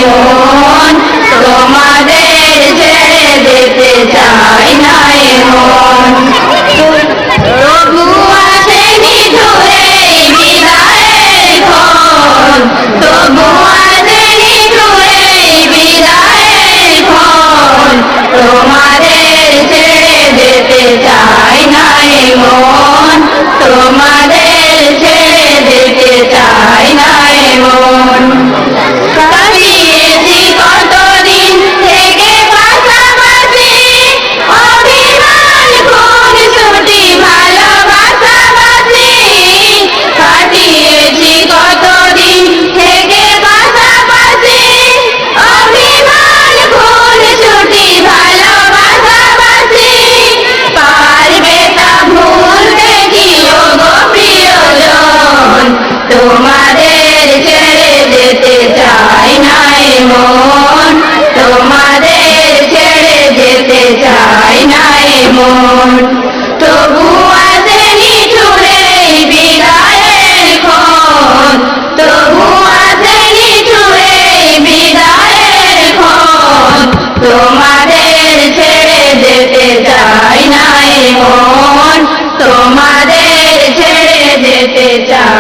মন তোমাদের ছেড়ে যেতে চাই না মন তবু আসেনি ধরে বিদায়ের ক্ষণ তবু আসেনি ধরে বিদায়ের ক্ষণ তোমাদের ছেড়ে যেতে চাই না মন তোমাদের ছেড়ে যেতে চাই না মন কাটিয়েছি কতদিন থেকে পাশাপাশি অভিমান খুন ছুটি ভালোবাসাবাসি কাটিয়েছি কতদিন থেকে পাশাপাশি অভিমান খুন ছুটি ভালোবাসাবাসি পারবে তা ভুলতে কি ওগো প্রিয়জন তোমাদের ছেড়ে যেতে চাই না মন তোমাদের ছেড়ে যেতে চাই না মন তবু আসেনি ছুড়ে বিদায়ের ক্ষণ তবু আসেনি ছুড়ে বিদায়ের ক্ষণ তোমাদের ছেড়ে যেতে চাই না মন তোমাদের ছেড়ে যেতে চাই